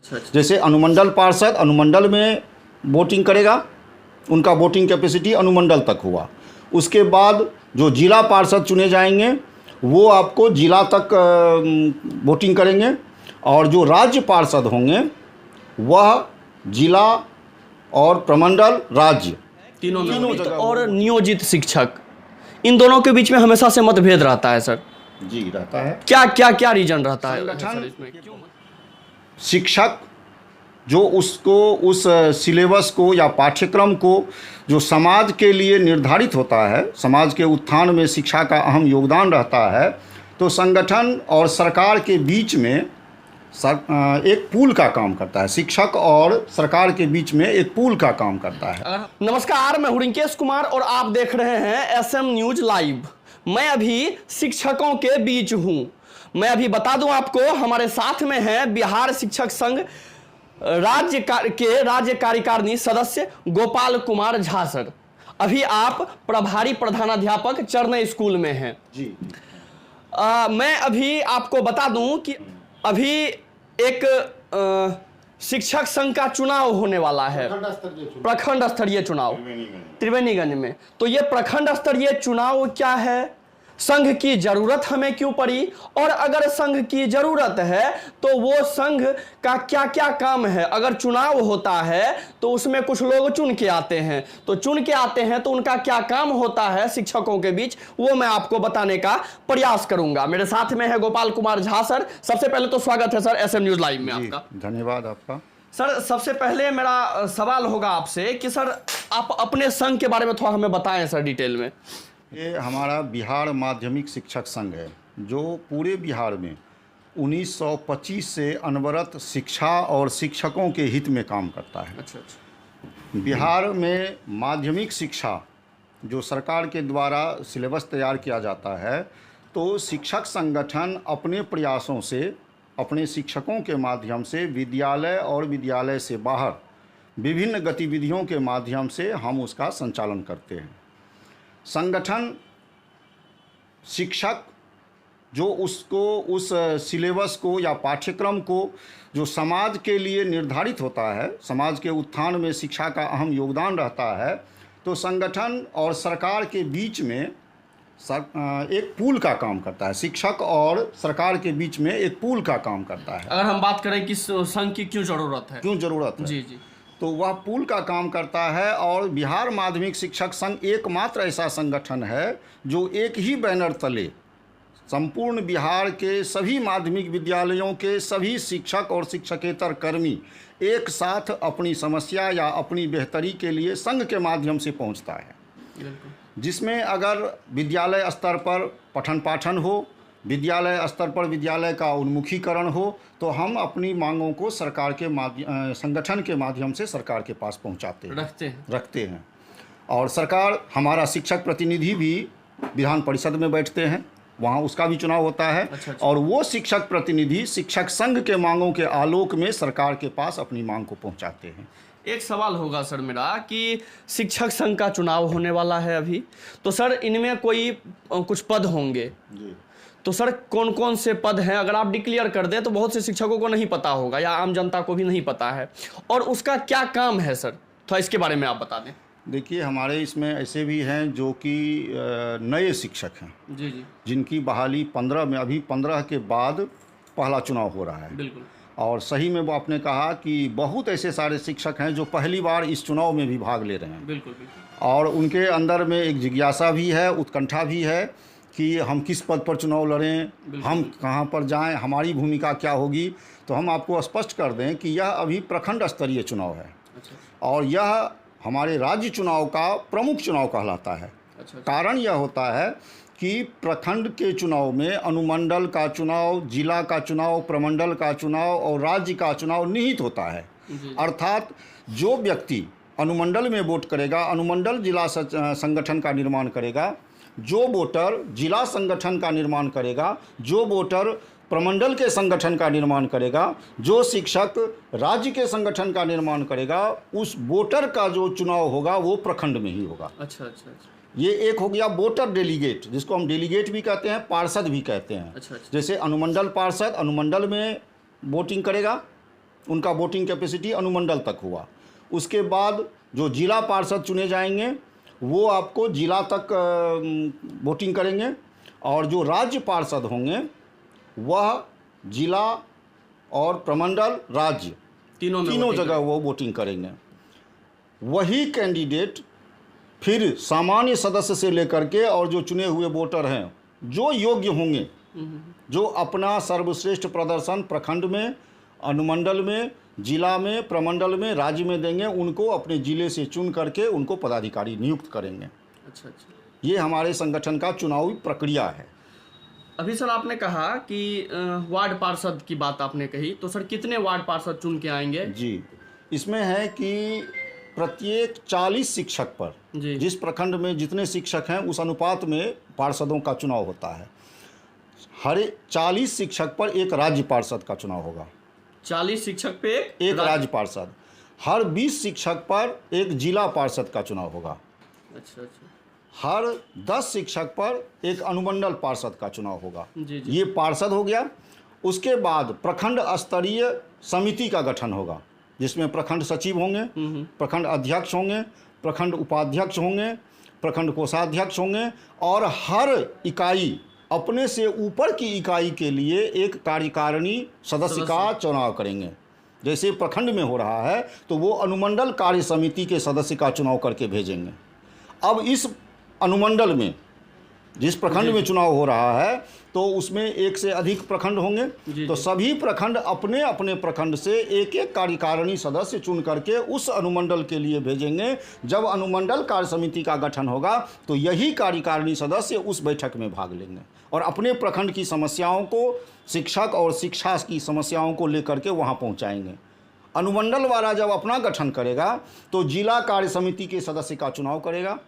जैसे अनुमंडल पार्षद अनुमंडल में वोटिंग करेगा, उनका वोटिंग कैपेसिटी अनुमंडल तक हुआ। उसके बाद जो जिला पार्षद चुने जाएंगे वो आपको जिला तक वोटिंग करेंगे, और जो राज्य पार्षद होंगे वह जिला और प्रमंडल राज्य तीनों जगह। और नियोजित शिक्षक, इन दोनों के बीच में हमेशा से मतभेद रहता है सर। जी रहता है। क्या रीजन रहता है संगठन इसमें? क्यों? शिक्षक जो उसको उस सिलेबस को या पाठ्यक्रम को जो समाज के लिए निर्धारित होता है, समाज के उत्थान में शिक्षा का अहम योगदान रहता है, तो संगठन और सरकार के बीच में एक पुल का काम करता है। शिक्षक और सरकार के बीच में एक पुल का काम करता है। नमस्कार, मैं हूं रिंकेश कुमार और आप देख रहे हैं एसएम न्यूज लाइव। मैं अभी शिक्षकों के बीच हूं। मैं अभी बता दूं आपको, हमारे साथ में है बिहार शिक्षक संघ राज्य कार्यकारिणी सदस्य गोपाल कुमार झा सर। अभी आप प्रभारी प्रधानाध्यापक चरणय स्कूल में हैं। जी। मैं अभी आपको बता दूं कि अभी एक शिक्षक संघ का चुनाव होने वाला है, प्रखंड स्तरीय चुनाव त्रिवेणीगंज में। तो ये प्रखंड स्तरीय चुनाव क्या है, संघ की जरूरत हमें क्यों पड़ी, और अगर संघ की जरूरत है तो वो संघ का क्या क्या काम है। अगर चुनाव होता है तो उसमें कुछ लोग चुन के आते हैं, तो चुन के आते हैं तो उनका क्या काम होता है शिक्षकों के बीच, वो मैं आपको बताने का प्रयास करूंगा। मेरे साथ में है गोपाल कुमार झा सर। सबसे पहले तो स्वागत है सर एसएम न्यूज लाइव में आपका। धन्यवाद आपका सर। सबसे पहले मेरा सवाल होगा आपसे कि सर आप अपने संघ के बारे में थोड़ा हमें बताएं सर डिटेल में। ये हमारा बिहार माध्यमिक शिक्षक संघ है, जो पूरे बिहार में 1925 से अनवरत शिक्षा और शिक्षकों के हित में काम करता है। अच्छा। बिहार में माध्यमिक शिक्षा जो सरकार के द्वारा सिलेबस तैयार किया जाता है, तो शिक्षक संगठन अपने प्रयासों से, अपने शिक्षकों के माध्यम से विद्यालय और विद्यालय से बाहर विभिन्न गतिविधियों के माध्यम से हम उसका संचालन करते हैं। संगठन शिक्षक जो उसको उस सिलेबस को या पाठ्यक्रम को जो समाज के लिए निर्धारित होता है, समाज के उत्थान में शिक्षा का अहम योगदान रहता है, तो संगठन और सरकार के बीच में एक पुल का काम करता है। शिक्षक और सरकार के बीच में एक पुल का काम करता है। अगर हम बात करें कि संघ की क्यों जरूरत है, जी जी, तो वह पुल का काम करता है। और बिहार माध्यमिक शिक्षक संघ एकमात्र ऐसा संगठन है जो एक ही बैनर तले संपूर्ण बिहार के सभी माध्यमिक विद्यालयों के सभी शिक्षक और शिक्षकेतर कर्मी एक साथ अपनी समस्या या अपनी बेहतरी के लिए संघ के माध्यम से पहुंचता है। जिसमें अगर विद्यालय स्तर पर पठन पाठन हो, विद्यालय स्तर पर विद्यालय का उन्मुखीकरण हो, तो हम अपनी मांगों को सरकार के संगठन के माध्यम से सरकार के पास पहुंचाते हैं, रखते हैं। और सरकार, हमारा शिक्षक प्रतिनिधि भी विधान परिषद में बैठते हैं, वहाँ उसका भी चुनाव होता है। अच्छा। और वो शिक्षक प्रतिनिधि शिक्षक संघ के मांगों के आलोक में सरकार के पास अपनी मांग को पहुँचाते हैं। एक सवाल होगा सर मेरा कि शिक्षक संघ का चुनाव होने वाला है अभी, तो सर इनमें कोई कुछ पद होंगे जी, तो सर कौन कौन से पद हैं अगर आप डिक्लेयर कर दें, तो बहुत से शिक्षकों को नहीं पता होगा या आम जनता को भी नहीं पता है, और उसका क्या काम है सर, थोड़ा इसके बारे में आप बता दें। देखिए, हमारे इसमें ऐसे भी हैं जो कि नए शिक्षक हैं जी जी, जिनकी बहाली 15 में, अभी 15 के बाद पहला चुनाव हो रहा है। बिल्कुल। और सही में वो आपने कहा कि बहुत ऐसे सारे शिक्षक हैं जो पहली बार इस चुनाव में भी भाग ले रहे हैं। बिल्कुल बिल्कुल। और उनके अंदर में एक जिज्ञासा भी है, उत्कंठा भी है कि हम किस पद पर चुनाव लड़ें, हम कहां पर जाएं, हमारी भूमिका क्या होगी। तो हम आपको स्पष्ट कर दें कि यह अभी प्रखंड स्तरीय चुनाव है। अच्छा। और यह हमारे राज्य चुनाव का प्रमुख चुनाव कहलाता है। अच्छा। कारण यह होता है कि प्रखंड के चुनाव में अनुमंडल का चुनाव, जिला का चुनाव, प्रमंडल का चुनाव और राज्य का चुनाव निहित होता है। अर्थात जो व्यक्ति अनुमंडल में वोट करेगा, अनुमंडल जिला संगठन का निर्माण करेगा, जो वोटर जिला संगठन का निर्माण करेगा, जो वोटर प्रमंडल के संगठन का निर्माण करेगा, जो शिक्षक राज्य के संगठन का निर्माण करेगा, उस वोटर का जो चुनाव होगा वो प्रखंड में ही होगा। अच्छा अच्छा अच्छा। ये एक हो गया वोटर डेलीगेट, जिसको हम डेलीगेट भी कहते हैं, पार्षद भी कहते हैं। अच्छा अच्छा। जैसे अनुमंडल पार्षद अनुमंडल में वोटिंग करेगा, उनका वोटिंग कैपेसिटी अनुमंडल तक हुआ। उसके बाद जो जिला पार्षद चुने जाएंगे वो आपको जिला तक वोटिंग करेंगे, और जो राज्य पार्षद होंगे वह जिला और प्रमंडल राज्य तीनों जगह वो वोटिंग करेंगे। वही कैंडिडेट फिर सामान्य सदस्य से लेकर के और जो चुने हुए वोटर हैं जो योग्य होंगे, जो अपना सर्वश्रेष्ठ प्रदर्शन प्रखंड में, अनुमंडल में, जिला में, प्रमंडल में, राज्य में देंगे, उनको अपने जिले से चुन करके उनको पदाधिकारी नियुक्त करेंगे। अच्छा अच्छा, ये हमारे संगठन का चुनावी प्रक्रिया है। अभी सर आपने कहा कि वार्ड पार्षद की बात आपने कही, तो सर कितने वार्ड पार्षद चुन के आएंगे? जी, इसमें है कि प्रत्येक 40 शिक्षक पर, जिस प्रखंड में जितने शिक्षक हैं उस अनुपात में पार्षदों का चुनाव होता है। हर 40 शिक्षक पर एक राज्य पार्षद का चुनाव होगा। 40 शिक्षक पे एक राज्य पार्षद। हर 20 शिक्षक पर एक जिला पार्षद का चुनाव होगा। अच्छा अच्छा। हर 10 शिक्षक पर एक अनुमंडल पार्षद का चुनाव होगा। जी। ये पार्षद हो गया। उसके बाद प्रखंड स्तरीय समिति का गठन होगा, जिसमें प्रखंड सचिव होंगे, प्रखंड अध्यक्ष होंगे, प्रखंड उपाध्यक्ष होंगे, प्रखंड कोषाध्यक्ष होंगे, और हर इकाई अपने से ऊपर की इकाई के लिए एक कार्यकारिणी सदस्य का चुनाव करेंगे। जैसे प्रखंड में हो रहा है तो वो अनुमंडल कार्य समिति के सदस्य का चुनाव करके भेजेंगे। अब इस अनुमंडल में जिस प्रखंड में चुनाव हो रहा है तो उसमें एक से अधिक प्रखंड होंगे, तो सभी प्रखंड अपने अपने प्रखंड से एक एक कार्यकारिणी सदस्य चुन करके उस अनुमंडल के लिए भेजेंगे। जब अनुमंडल कार्य समिति का गठन होगा तो यही कार्यकारिणी सदस्य उस बैठक में भाग लेंगे और अपने प्रखंड की समस्याओं को, शिक्षक और शिक्षा की समस्याओं को लेकर के वहाँ पहुँचाएंगे। अनुमंडल वाला जब अपना गठन करेगा तो जिला कार्य समिति के सदस्य का चुनाव करेगा,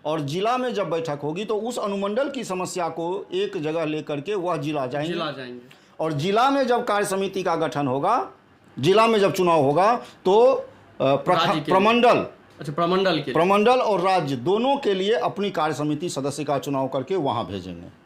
और जिला में जब बैठक होगी तो उस अनुमंडल की समस्या को एक जगह लेकर के वह जिला जाएंगे। और जिला में जब कार्य समिति का गठन होगा, जिला में जब चुनाव होगा तो प्रमंडल, अच्छा प्रमंडल और राज्य दोनों के लिए अपनी कार्य समिति सदस्य का चुनाव करके वहां भेजेंगे।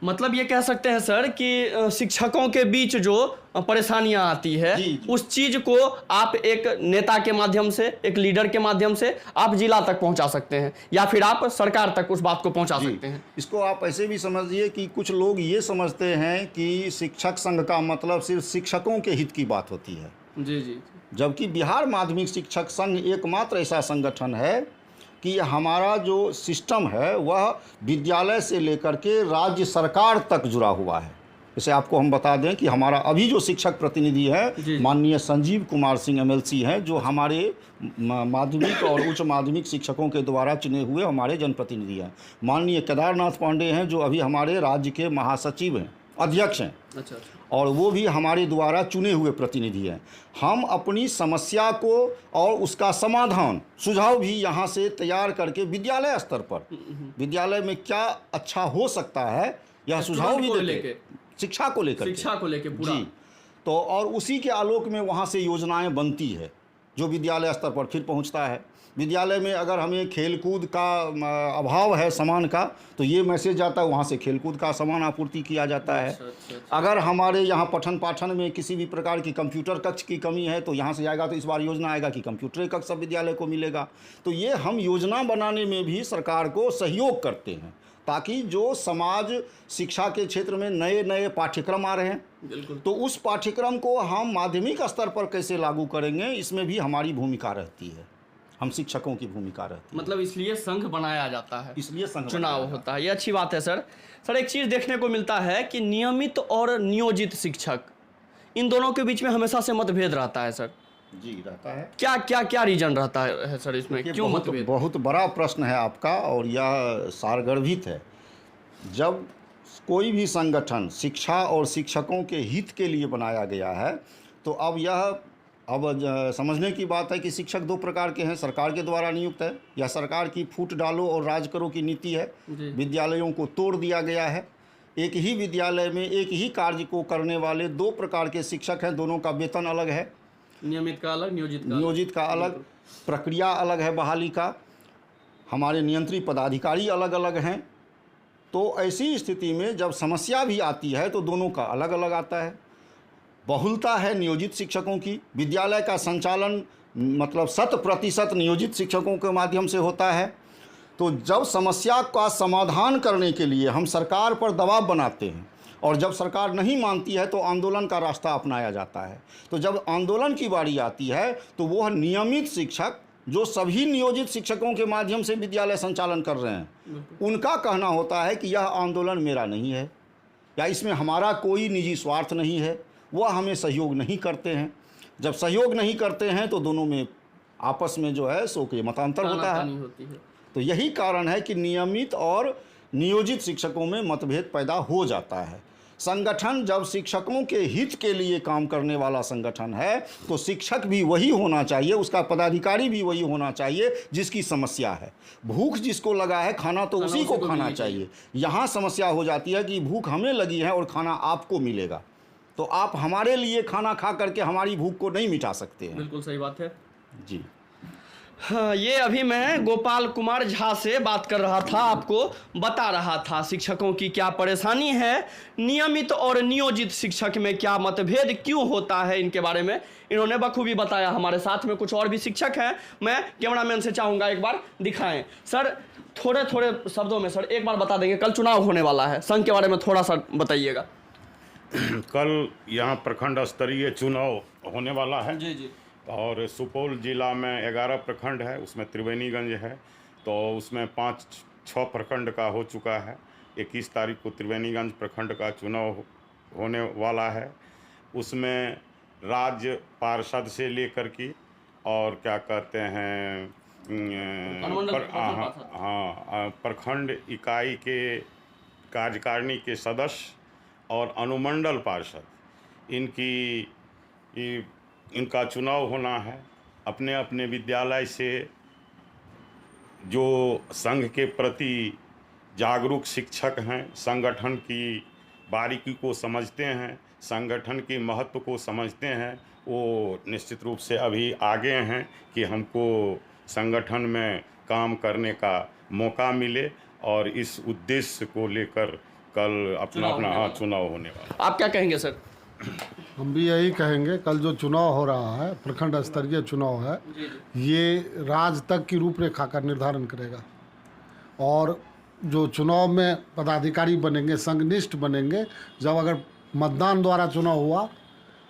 मतलब ये कह सकते हैं सर कि शिक्षकों के बीच जो परेशानियां आती है उस चीज को आप एक नेता के माध्यम से, एक लीडर के माध्यम से आप जिला तक पहुंचा सकते हैं, या फिर आप सरकार तक उस बात को पहुंचा सकते हैं। इसको आप ऐसे भी समझिए कि कुछ लोग ये समझते हैं कि शिक्षक संघ का मतलब सिर्फ शिक्षकों के हित की बात होती है। जी। जबकि बिहार माध्यमिक शिक्षक संघ एकमात्र ऐसा संगठन है कि हमारा जो सिस्टम है वह विद्यालय से लेकर के राज्य सरकार तक जुड़ा हुआ है। जैसे आपको हम बता दें कि हमारा अभी जो शिक्षक प्रतिनिधि है माननीय संजीव कुमार सिंह MLC हैं, जो हमारे माध्यमिक और उच्च माध्यमिक शिक्षकों के द्वारा चुने हुए हमारे जनप्रतिनिधि हैं। माननीय केदारनाथ पांडे हैं जो अभी हमारे राज्य के महासचिव हैं, अध्यक्ष हैं। अच्छा। और वो भी हमारे द्वारा चुने हुए प्रतिनिधि हैं। हम अपनी समस्या को और उसका समाधान, सुझाव भी यहाँ से तैयार करके विद्यालय स्तर पर विद्यालय में क्या अच्छा हो सकता है यह सुझाव भी देते, शिक्षा को लेकर पूरा जी। तो और उसी के आलोक में वहाँ से योजनाएं बनती है जो विद्यालय स्तर पर फिर पहुँचता है। विद्यालय में अगर हमें खेलकूद का अभाव है सामान का, तो ये मैसेज जाता है, वहाँ से खेलकूद का सामान आपूर्ति किया जाता है। अच्छा। अगर हमारे यहाँ पठन पाठन में किसी भी प्रकार की कंप्यूटर कक्ष की कमी है तो यहाँ से जाएगा, तो इस बार योजना आएगा कि कंप्यूटर कक्ष सब विद्यालय को मिलेगा। तो ये हम योजना बनाने में भी सरकार को सहयोग करते हैं, ताकि जो समाज शिक्षा के क्षेत्र में नए नए पाठ्यक्रम आ रहे हैं, बिल्कुल, तो उस पाठ्यक्रम को हम माध्यमिक स्तर पर कैसे लागू करेंगे, इसमें भी हमारी भूमिका रहती है, हम शिक्षकों की भूमिका रहती है। मतलब इसलिए संघ बनाया जाता है, इसलिए संघ चुनाव होता है। ये अच्छी बात है सर। एक चीज़ देखने को मिलता है कि नियमित और नियोजित शिक्षक, इन दोनों के बीच में हमेशा से मतभेद रहता है सर। जी, रहता है। क्या रीजन रहता है सर इसमें, क्यों मतभेद? बहुत बड़ा प्रश्न है आपका, और यह सारगर्भित है। जब कोई भी संगठन शिक्षा और शिक्षकों के हित के लिए बनाया गया है तो अब समझने की बात है कि शिक्षक दो प्रकार के हैं, सरकार के द्वारा नियुक्त है या सरकार की फूट डालो और राज करो की नीति है। विद्यालयों को तोड़ दिया गया है। एक ही विद्यालय में एक ही कार्य को करने वाले दो प्रकार के शिक्षक हैं, दोनों का वेतन अलग है, नियमित का अलग, नियोजित का अलग, प्रक्रिया अलग है बहाली का, हमारे नियंत्रित पदाधिकारी अलग अलग हैं। तो ऐसी स्थिति में जब समस्या भी आती है तो दोनों का अलग अलग आता है। बहुलता है नियोजित शिक्षकों की, विद्यालय का संचालन मतलब 100% नियोजित शिक्षकों के माध्यम से होता है। तो जब समस्या का समाधान करने के लिए हम सरकार पर दबाव बनाते हैं और जब सरकार नहीं मानती है तो आंदोलन का रास्ता अपनाया जाता है। तो जब आंदोलन की बारी आती है तो वह नियमित शिक्षक जो सभी नियोजित शिक्षकों के माध्यम से विद्यालय संचालन कर रहे हैं, उनका कहना होता है कि यह आंदोलन मेरा नहीं है या इसमें हमारा कोई निजी स्वार्थ नहीं है, वह हमें सहयोग नहीं करते हैं। जब सहयोग नहीं करते हैं तो दोनों में आपस में जो है सो के मतांतर होता है। तो यही कारण है कि नियमित और नियोजित शिक्षकों में मतभेद पैदा हो जाता है। संगठन जब शिक्षकों के हित के लिए काम करने वाला संगठन है तो शिक्षक भी वही होना चाहिए, उसका पदाधिकारी भी वही होना चाहिए जिसकी समस्या है। भूख जिसको लगा है खाना तो उसी को खाना चाहिए। यहाँ समस्या हो जाती है कि भूख हमें लगी है और खाना आपको मिलेगा, तो आप हमारे लिए खाना खा करके हमारी भूख को नहीं मिटा सकते हैं। बिल्कुल सही बात है जी। हाँ, ये अभी मैं गोपाल कुमार झा से बात कर रहा था, आपको बता रहा था शिक्षकों की क्या परेशानी है, नियमित और नियोजित शिक्षक में क्या मतभेद क्यों होता है, इनके बारे में इन्होंने बखूबी बताया। हमारे साथ में कुछ और भी शिक्षक हैं, मैं कैमरामैन से चाहूँगा एक बार दिखाएं। सर थोड़े थोड़े शब्दों में सर एक बार बता देंगे, कल चुनाव होने वाला है, संघ के बारे में थोड़ा सा बताइएगा। कल यहाँ प्रखंड स्तरीय चुनाव होने वाला है जी जी। और सुपौल जिला में 11 प्रखंड है, उसमें त्रिवेणीगंज है, तो उसमें 5-6 प्रखंड का हो चुका है। 21 तारीख को त्रिवेणीगंज प्रखंड का चुनाव होने वाला है। उसमें राज्य पार्षद से लेकर की और क्या कहते हैं प्रखंड इकाई के कार्यकारिणी के सदस्य और अनुमंडल पार्षद, इनका चुनाव होना है। अपने अपने विद्यालय से जो संघ के प्रति जागरूक शिक्षक हैं, संगठन की बारीकी को समझते हैं, संगठन के महत्व को समझते हैं, वो निश्चित रूप से अभी आगे हैं कि हमको संगठन में काम करने का मौका मिले और इस उद्देश्य को लेकर कल अपना चुनाव होने वाला। आप क्या कहेंगे सर? हम भी यही कहेंगे, कल जो चुनाव हो रहा है प्रखंड स्तरीय चुनाव है, ये राज्य तक की रूपरेखा का निर्धारण करेगा। और जो चुनाव में पदाधिकारी बनेंगे, संघनिष्ठ बनेंगे, जब अगर मतदान द्वारा चुनाव हुआ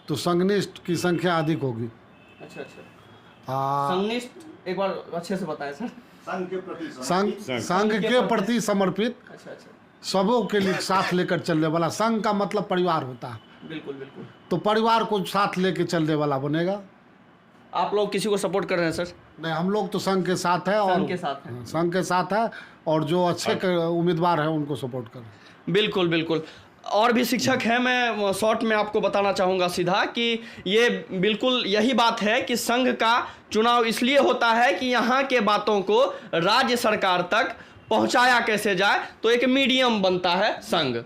तो संघनिष्ठ की संख्या अधिक होगी। अच्छा अच्छा। संघनिष्ठ एक बार अच्छे से बताएं सर। संघ के प्रति समर्पित, अच्छा अच्छा, सबों के लिए साथ लेकर चलने वाला। संघ का मतलब परिवार होता है, बिल्कुल बिल्कुल। तो परिवार को साथ लेके चलने वाला बनेगा। आप लोग किसी को सपोर्ट कर रहे हैं सर? नहीं, हम लोग तो संघ के साथ है और संघ के साथ हैं। संघ के साथ है और जो अच्छे उम्मीदवार हैं उनको सपोर्ट कर रहे हैं। बिल्कुल बिल्कुल। और भी शिक्षक हैं, मैं शॉर्ट में आपको बताना चाहूँगा सीधा कि ये बिल्कुल यही बात है कि संघ का चुनाव इसलिए होता है कि यहाँ के बातों को राज्य सरकार तक पहुँचाया कैसे जाए, तो एक मीडियम बनता है संघ।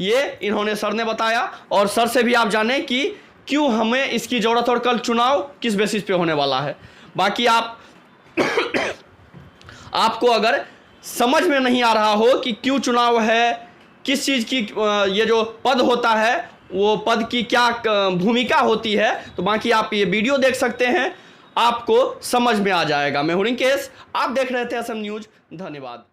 ये इन्होंने सर ने बताया और सर से भी आप जाने कि क्यों हमें इसकी ज़रूरत और कल चुनाव किस बेसिस पे होने वाला है। बाकी आप आपको अगर समझ में नहीं आ रहा हो कि क्यों चुनाव है, किस चीज़ की ये जो पद होता है वो पद की क्या भूमिका होती है, तो बाकी आप ये वीडियो देख सकते हैं, आपको समझ में आ जाएगा। मैं हूं रिंकेश, आप देख रहे थे असम न्यूज़। धन्यवाद।